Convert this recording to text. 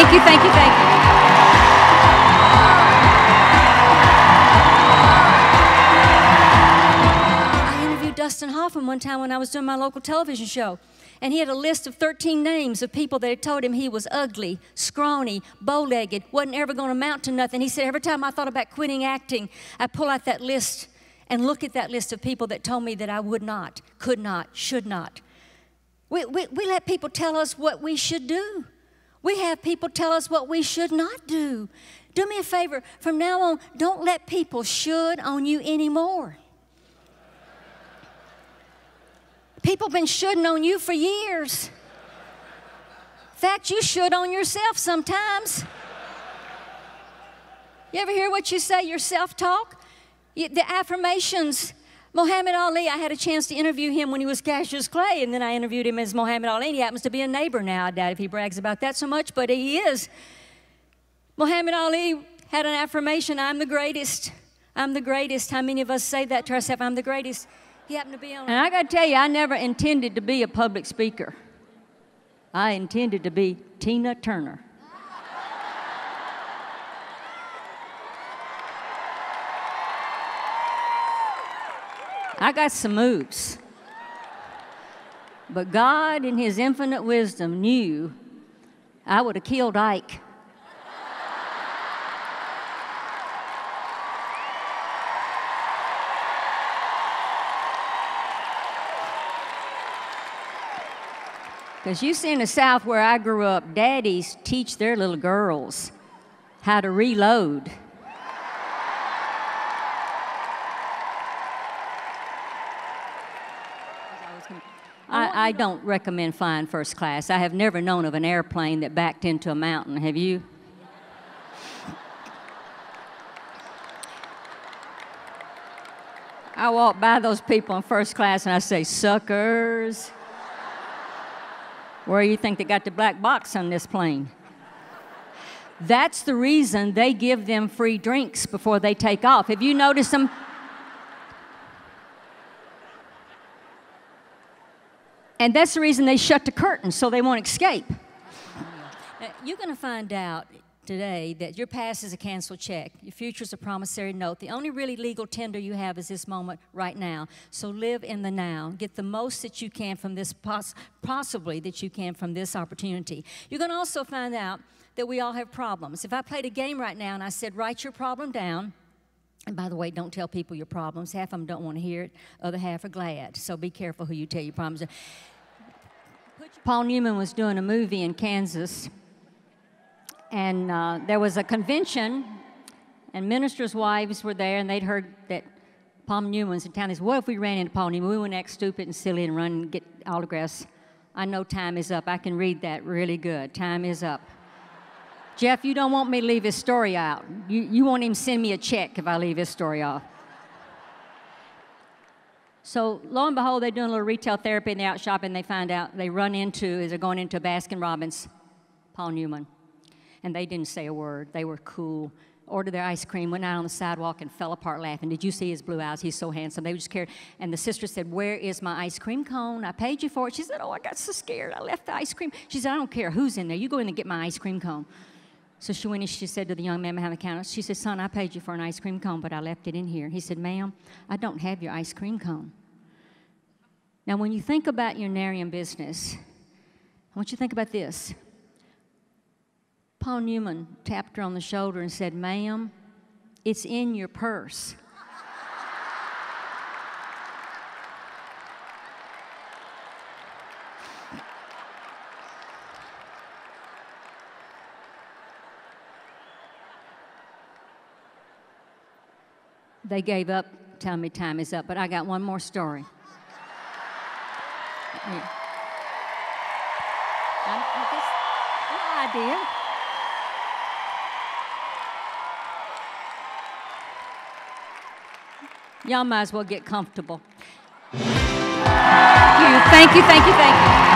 Thank you, thank you, thank you. I interviewed Dustin Hoffman one time when I was doing my local television show. And he had a list of 13 names of people that had told him he was ugly, scrawny, bow-legged, wasn't ever going to amount to nothing. He said, every time I thought about quitting acting, I pull out that list and look at that list of people that told me that I would not, could not, should not. We let people tell us what we should do. We have people tell us what we should not do. Do me a favor, from now on, don't let people should on you anymore. People have been shoulding on you for years. In fact, you should on yourself sometimes. You ever hear what you say, your self-talk? The affirmations. Muhammad Ali, I had a chance to interview him when he was Cassius Clay, and then I interviewed him as Muhammad Ali, and he happens to be a neighbor now. I doubt if he brags about that so much, but he is. Muhammad Ali had an affirmation, I'm the greatest. I'm the greatest. How many of us say that to ourselves, I'm the greatest? He happened to be on. And I got to tell you, I never intended to be a public speaker. I intended to be Tina Turner. I got some moves. But God, in His infinite wisdom, knew I would have killed Ike. Because you see in the South where I grew up, daddies teach their little girls how to reload. I don't recommend flying first class. I have never known of an airplane that backed into a mountain. Have you? I walk by those people in first class and I say, suckers. Where do you think they got the black box on this plane? That's the reason they give them free drinks before they take off. Have you noticed them? And that's the reason they shut the curtains, so they won't escape. Now, you're going to find out today that your past is a canceled check. Your future is a promissory note. The only really legal tender you have is this moment right now. So live in the now. Get the most that you can from this, possibly that you can from this opportunity. You're going to also find out that we all have problems. If I played a game right now and I said, write your problem down, and by the way, don't tell people your problems. Half of them don't want to hear it. Other half are glad. So be careful who you tell your problems. Paul Newman was doing a movie in Kansas. And there was a convention, and ministers' wives were there, and they'd heard that Paul Newman was in town. They said, what if we ran into Paul Newman? We wouldn't act stupid and silly and run and get autographs. I know time is up. I can read that really good. Time is up. Jeff, you don't want me to leave his story out. You won't even send me a check if I leave his story off. So lo and behold, they're doing a little retail therapy, and they're out shopping, and they find out, they run into, as they're going into Baskin-Robbins, Paul Newman. And they didn't say a word. They were cool. Ordered their ice cream, went out on the sidewalk and fell apart laughing. Did you see his blue eyes? He's so handsome. They were just scared. And the sister said, where is my ice cream cone? I paid you for it. She said, oh, I got so scared. I left the ice cream. She said, I don't care who's in there. You go in and get my ice cream cone. So she went and she said to the young man behind the counter, she said, son, I paid you for an ice cream cone, but I left it in here. He said, ma'am, I don't have your ice cream cone. Now, when you think about your Narian business, I want you to think about this. Paul Newman tapped her on the shoulder and said, ma'am, it's in your purse. They gave up, telling me time is up, but I got one more story. Yeah. No idea. Y'all might as well get comfortable. Thank you, thank you, thank you, thank you.